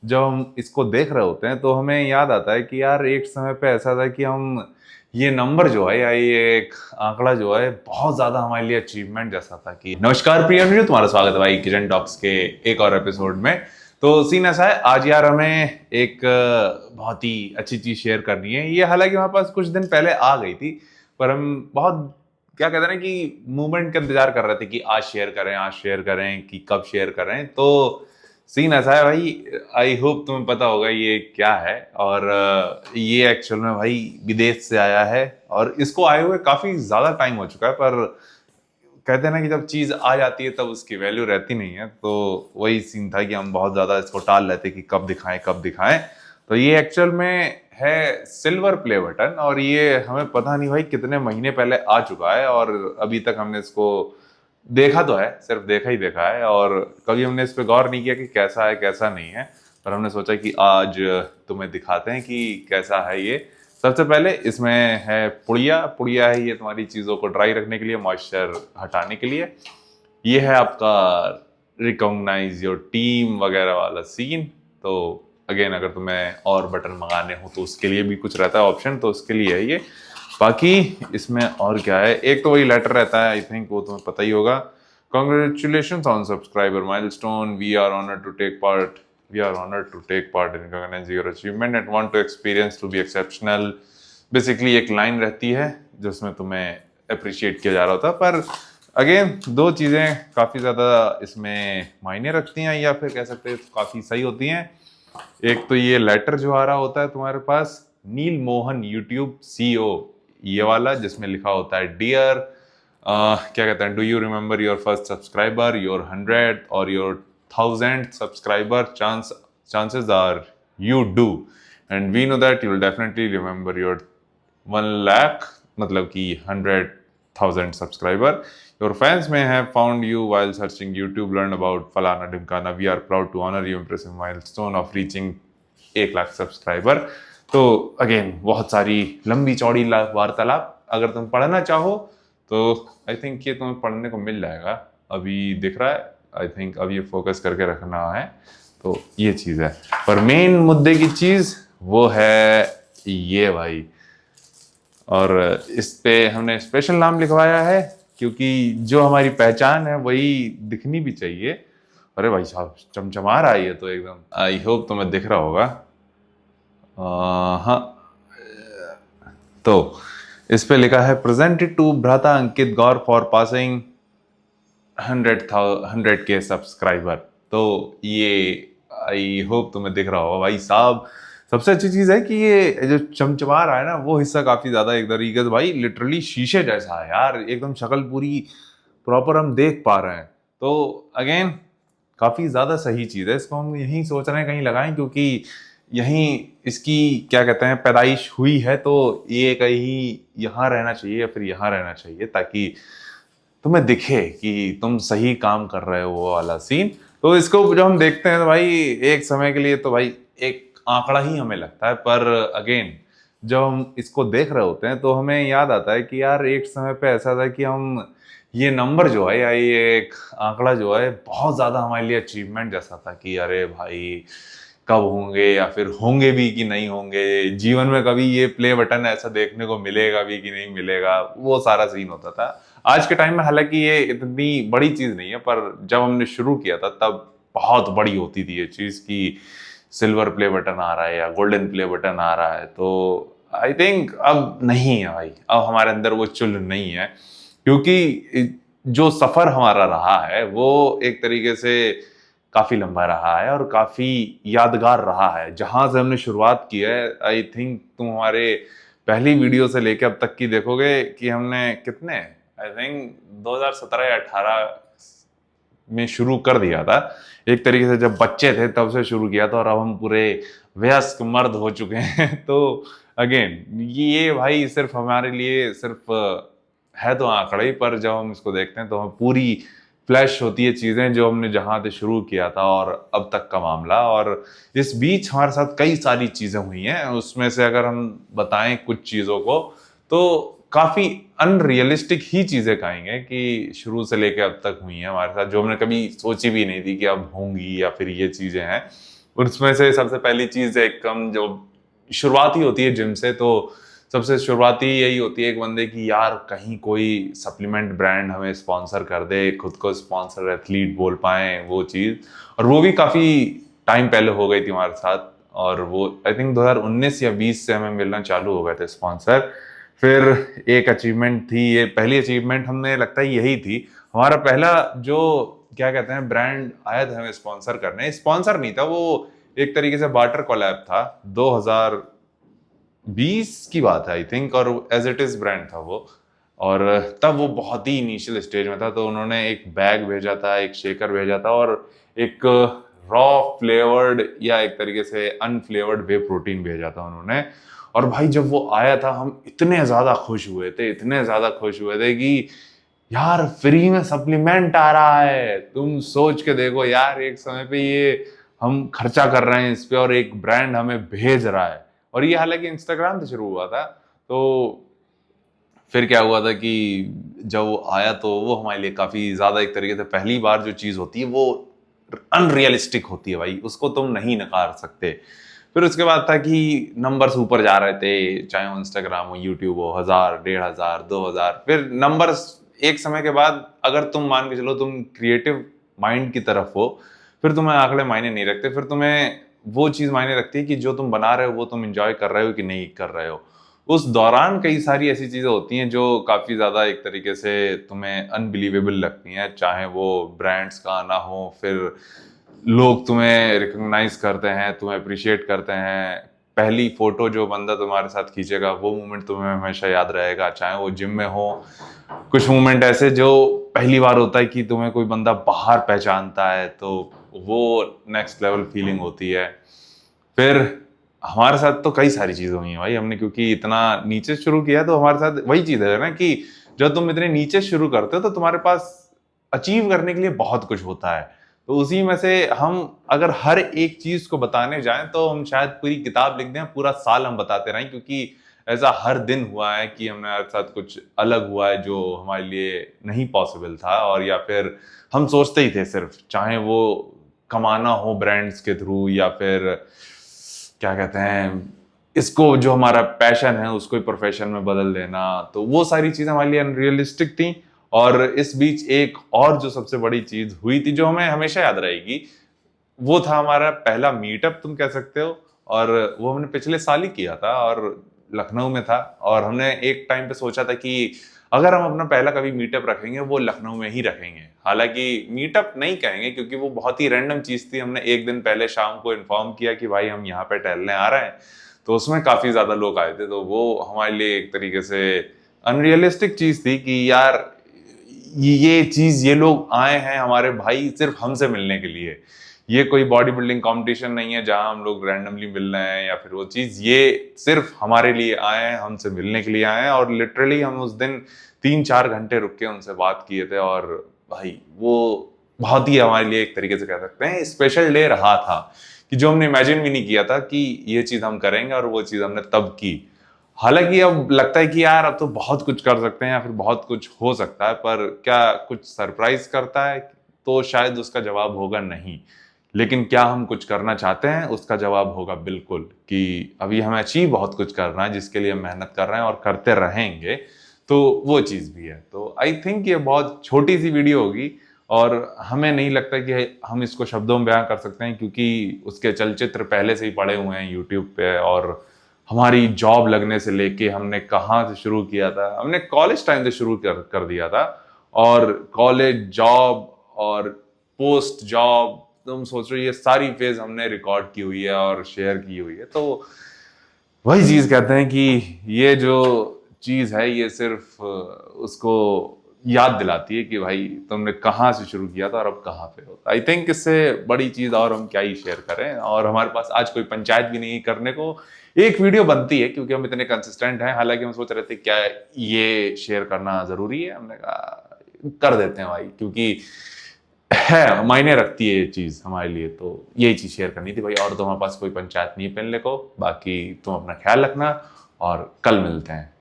जब हम इसको देख रहे होते हैं तो हमें याद आता है कि यार एक समय पे ऐसा था कि हम ये नंबर जो है या ये एक आंकड़ा जो है बहुत ज्यादा हमारे लिए अचीवमेंट जैसा था। कि नमस्कार प्रिय मित्रों, तुम्हारा स्वागत है भाई किचन टॉक्स के एक और एपिसोड में। तो सीन ऐसा है, आज यार हमें एक बहुत ही अच्छी चीज शेयर करनी है। ये हालांकि हमारे पास कुछ दिन पहले आ गई थी, पर हम बहुत क्या कहते हैं ना कि मूवमेंट का इंतजार कर रहे थे कि आज शेयर करें, आज शेयर करें, कि कब शेयर करें। तो सीन ऐसा है भाई, आई होप तुम्हें पता होगा ये क्या है। और ये एक्चुअल में भाई विदेश से आया है और इसको आए हुए काफी ज्यादा टाइम हो चुका है। पर कहते हैं ना कि जब चीज आ जाती है तब उसकी वैल्यू रहती नहीं है। तो वही सीन था कि हम बहुत ज्यादा इसको टाल लेते कि कब दिखाएं कब दिखाएं। तो ये एक्चुअल में है सिल्वर प्ले बटन, और ये हमें पता नहीं भाई कितने महीने पहले आ चुका है और अभी तक हमने इसको देखा तो है, सिर्फ देखा ही देखा है, और कभी हमने इस पर गौर नहीं किया कि कैसा है कैसा नहीं है। पर हमने सोचा कि आज तुम्हें दिखाते हैं कि कैसा है ये। सबसे पहले इसमें है पुड़िया। पुड़िया है ये तुम्हारी चीज़ों को ड्राई रखने के लिए, मॉइस्चर हटाने के लिए। ये है आपका रिकॉग्नाइज योर टीम वगैरह वाला सीन। तो अगेन अगर तुम्हें और बटन मंगाने हो तो उसके लिए भी कुछ रहता है ऑप्शन, तो उसके लिए है ये। बाकी इसमें और क्या है, एक तो वही लेटर रहता है, आई थिंक वो तुम्हें पता ही होगा। Congratulations on subscriber milestone. We are honored to take part in recognizing your achievement and want to experience to be exceptional. Basically एक लाइन रहती है जिसमें तुम्हें अप्रिशिएट किया जा रहा होता है। पर अगेन दो चीज़ें काफ़ी ज़्यादा इसमें मायने रखती हैं, या फिर कह सकते हैं काफ़ी सही होती हैं। एक तो ये लेटर जो आ रहा होता है तुम्हारे पास, नील मोहन यूट्यूब सीईओ, ये वाला जिसमें लिखा होता है डियर क्या कहते हैं, do you remember your first subscriber, your 100 और your 1000 subscriber, chances are you do, and we know that you will definitely remember your 1 lakh, मतलब कि 100,000 subscriber. Your fans may have found you while searching YouTube, learn about फलाना ढिमकाना, we are proud to honour you impressive milestone of reaching 1 lakh subscriber. तो again बहुत सारी लंबी चौड़ी वार्तालाप, अगर तुम पढ़ना चाहो तो आई थिंक ये तुम्हें पढ़ने को मिल जाएगा। अभी दिख रहा है, आई थिंक अब ये फोकस करके रखना है। तो ये चीज़ है, पर मेन मुद्दे की चीज़ वो है ये भाई। और इस पे हमने स्पेशल नाम लिखवाया है क्योंकि जो हमारी पहचान है वही दिखनी भी चाहिए। अरे भाई साहब चमचमा रहा है ये तो एकदम, आई होप तुम्हें दिख रहा होगा। हाँ, तो इस पे लिखा है प्रेजेंटेड टू भ्राता अंकित गौर फॉर पासिंग 100K सब्सक्राइबर। तो ये आई होप तुम्हें दिख रहा होगा भाई साहब। सबसे अच्छी चीज है कि ये जो चमचमा रहा है ना वो हिस्सा काफी ज्यादा एक तरीके से भाई लिटरली शीशे जैसा है यार, एकदम शक्ल पूरी प्रॉपर हम देख पा रहे हैं। तो अगेन काफी ज्यादा सही चीज है, इसको हम यहीं सोच रहे हैं कहीं लगाएं, क्योंकि यहीं इसकी क्या कहते हैं पैदाइश हुई है। तो ये कहीं यहाँ रहना चाहिए या फिर यहाँ रहना चाहिए ताकि तुम्हें दिखे कि तुम सही काम कर रहे हो, वो वाला सीन। तो इसको जब हम देखते हैं तो भाई एक समय के लिए तो भाई एक आंकड़ा ही हमें लगता है, पर अगेन जब हम इसको देख रहे होते हैं तो हमें याद आता है कि यार एक समय पे ऐसा था कि हम ये नंबर जो है या ये एक आंकड़ा जो है बहुत ज्यादा हमारे लिए अचीवमेंट जैसा था। कि अरे भाई कब होंगे या फिर होंगे भी कि नहीं होंगे, जीवन में कभी ये प्ले बटन ऐसा देखने को मिलेगा भी कि नहीं मिलेगा, वो सारा सीन होता था। आज के टाइम में हालांकि ये इतनी बड़ी चीज नहीं है, पर जब हमने शुरू किया था तब बहुत बड़ी होती थी ये चीज कि सिल्वर प्ले बटन आ रहा है या गोल्डन प्ले बटन आ रहा है। तो आई थिंक अब नहीं है भाई, अब हमारे अंदर वो चुल नहीं है, क्योंकि जो सफर हमारा रहा है वो एक तरीके से काफी लंबा रहा है और काफी यादगार रहा है। जहां से हमने शुरुआत की है, आई थिंक तुम हमारे पहली वीडियो से लेके अब तक की देखोगे कि हमने कितने, आई थिंक 2017 या 18 में शुरू कर दिया था। एक तरीके से जब बच्चे थे तब से शुरू किया था और अब हम पूरे वयस्क मर्द हो चुके हैं। तो अगेन ये भाई सिर्फ हमारे लिए सिर्फ है तो आंकड़ा ही, पर जब हम इसको देखते हैं तो हम पूरी फ्लैश होती है चीजें जो हमने जहां से शुरू किया था और अब तक का मामला। और इस बीच हमारे साथ कई सारी चीजें हुई हैं, उसमें से अगर हम बताएं कुछ चीजों को तो काफी अनरियलिस्टिक ही चीजें कहेंगे कि शुरू से लेकर अब तक हुई हैं हमारे साथ, जो हमने कभी सोची भी नहीं थी कि अब होंगी या फिर ये चीजें हैं। उसमें से सबसे पहली चीज एक हम जो शुरुआती होती है जिम से, तो सबसे शुरुआती यही होती है एक बंदे की, यार कहीं कोई सप्लीमेंट ब्रांड हमें स्पॉन्सर कर दे, खुद को स्पॉन्सर एथलीट बोल पाए वो चीज़। और वो भी काफ़ी टाइम पहले हो गई थी हमारे साथ, और वो आई थिंक 2019 या 20 से हमें मिलना चालू हो गए थे स्पॉन्सर। फिर एक अचीवमेंट थी, ये पहली अचीवमेंट हमें लगता है यही थी, हमारा पहला जो क्या कहते हैं ब्रांड आया था हमें स्पॉन्सर करने। स्पॉन्सर नहीं था वो, एक तरीके से बार्टर कोलैब था। 2020 की बात है आई थिंक, और एज इट इज ब्रांड था वो। और तब वो बहुत ही इनिशियल स्टेज में था, तो उन्होंने एक बैग भेजा था, एक शेकर भेजा था, और एक रॉ फ्लेवर्ड या एक तरीके से अनफ्लेवर्ड वे प्रोटीन भेजा था उन्होंने। और भाई जब वो आया था हम इतने ज्यादा खुश हुए थे, इतने ज्यादा खुश हुए थे कि यार फ्री में सप्लीमेंट आ रहा है। तुम सोच के देखो यार, एक समय पे ये हम खर्चा कर रहे हैं इस पे और एक ब्रांड हमें भेज रहा है। और ये हालांकि इंस्टाग्राम से शुरू हुआ था। तो फिर क्या हुआ था कि जब वो आया तो वो हमारे लिए काफी ज्यादा एक तरीके से पहली बार जो चीज होती है वो अनरियलिस्टिक होती है भाई, उसको तुम नहीं नकार सकते। फिर उसके बाद था कि नंबर्स ऊपर जा रहे थे, चाहे वो इंस्टाग्राम हो, यूट्यूब हो, 1000, 1500, 2000। फिर नंबर्स एक समय के बाद, अगर तुम मान के चलो तुम क्रिएटिव माइंड की तरफ हो, फिर तुम्हें आंकड़े मायने नहीं रखते। फिर तुम्हें वो चीज मायने रखती है कि जो तुम बना रहे हो वो तुम इंजॉय कर रहे हो कि नहीं कर रहे हो। उस दौरान कई सारी ऐसी चीजें होती हैं जो काफी ज्यादा एक तरीके से तुम्हें अनबिलीवेबल लगती हैं, चाहे वो ब्रांड्स का आना हो, फिर लोग तुम्हें रिकॉग्नाइज करते हैं, तुम्हें अप्रिशिएट करते हैं। पहली फोटो जो बंदा तुम्हारे साथ खींचेगा वो मोमेंट तुम्हें हमेशा याद रहेगा, चाहे वो जिम में हो। कुछ मोमेंट ऐसे जो पहली बार होता है कि तुम्हें कोई बंदा बाहर पहचानता है, तो वो नेक्स्ट लेवल फीलिंग होती है। फिर हमारे साथ तो कई सारी चीजें हुई हैं भाई, हमने क्योंकि इतना नीचे शुरू किया तो हमारे साथ वही चीज है ना कि जब तुम इतने नीचे शुरू करते हो तो तुम्हारे पास अचीव करने के लिए बहुत कुछ होता है। तो उसी में से हम अगर हर एक चीज को बताने जाएं तो हम शायद पूरी किताब लिख दें, पूरा साल हम बताते रहें, क्योंकि ऐसा हर दिन हुआ है कि हमारे साथ कुछ अलग हुआ है जो हमारे लिए नहीं पॉसिबल था, और या फिर हम सोचते ही थे सिर्फ, चाहे वो कमाना हो ब्रांड्स के थ्रू या फिर क्या कहते हैं इसको, जो हमारा पैशन है उसको ही प्रोफेशन में बदल देना। तो वो सारी चीजें हमारे लिए अनरियलिस्टिक थी। और इस बीच एक और जो सबसे बड़ी चीज हुई थी जो हमें हमेशा याद रहेगी, वो था हमारा पहला मीटअप तुम कह सकते हो। और वो हमने पिछले साल ही किया था और लखनऊ में था। और हमने एक टाइम पे सोचा था कि अगर हम अपना पहला कभी मीटअप रखेंगे वो लखनऊ में ही रखेंगे। हालांकि मीटअप नहीं कहेंगे क्योंकि वो बहुत ही रैंडम चीज थी। हमने एक दिन पहले शाम को इन्फॉर्म किया कि भाई हम यहाँ पे टहलने आ रहे हैं, तो उसमें काफी ज्यादा लोग आए थे। तो वो हमारे लिए एक तरीके से अनरियलिस्टिक चीज थी कि यार ये चीज, ये लोग आए हैं हमारे भाई सिर्फ हमसे मिलने के लिए। ये कोई बॉडी बिल्डिंग कॉम्पिटिशन नहीं है जहां हम लोग रैंडमली मिल रहे हैं या फिर वो चीज, ये सिर्फ हमारे लिए आए हैं, हमसे मिलने के लिए आए हैं। और लिटरली हम उस दिन 3-4 घंटे रुक के उनसे बात किए थे। और भाई वो बहुत ही हमारे लिए एक तरीके से कह सकते हैं स्पेशल डे रहा था, कि जो हमने इमेजिन भी नहीं किया था कि ये चीज हम करेंगे, और वो चीज हमने तब की। हालांकि अब लगता है कि यार अब तो बहुत कुछ कर सकते हैं या फिर बहुत कुछ हो सकता है, पर क्या कुछ सरप्राइज करता है? तो शायद उसका जवाब होगा नहीं। लेकिन क्या हम कुछ करना चाहते हैं? उसका जवाब होगा बिल्कुल, कि अभी हमें अचीव बहुत कुछ करना है जिसके लिए हम मेहनत कर रहे हैं और करते रहेंगे। तो वो चीज भी है। तो आई थिंक ये बहुत छोटी सी वीडियो होगी और हमें नहीं लगता कि हम इसको शब्दों में बयां कर सकते हैं, क्योंकि उसके चलचित्र पहले से ही पड़े हुए हैं यूट्यूब पे। और हमारी जॉब लगने से लेके हमने कहाँ से शुरू किया था, हमने कॉलेज टाइम से शुरू कर दिया था। और कॉलेज, जॉब और पोस्ट जॉब, तुम सोच रहे हो ये सारी फेज हमने रिकॉर्ड की हुई है और शेयर की हुई है। तो वही चीज कहते हैं कि ये जो चीज है ये सिर्फ उसको याद दिलाती है कि भाई तुमने कहाँ से शुरू किया था और अब कहाँ पे हो। आई थिंक इससे बड़ी चीज और हम क्या ही शेयर करें। और हमारे पास आज कोई पंचायत भी नहीं करने को, एक वीडियो बनती है क्योंकि हम इतने कंसिस्टेंट हैं। हालांकि हम सोच रहे थे क्या ये शेयर करना जरूरी है, हमने कहा कर देते हैं भाई, क्योंकि है मायने रखती है ये चीज हमारे लिए। तो यही चीज शेयर करनी थी भाई। और तो हमारे पास कोई पंचायत नहीं है पहनने को। बाकी तुम अपना ख्याल रखना और कल मिलते हैं।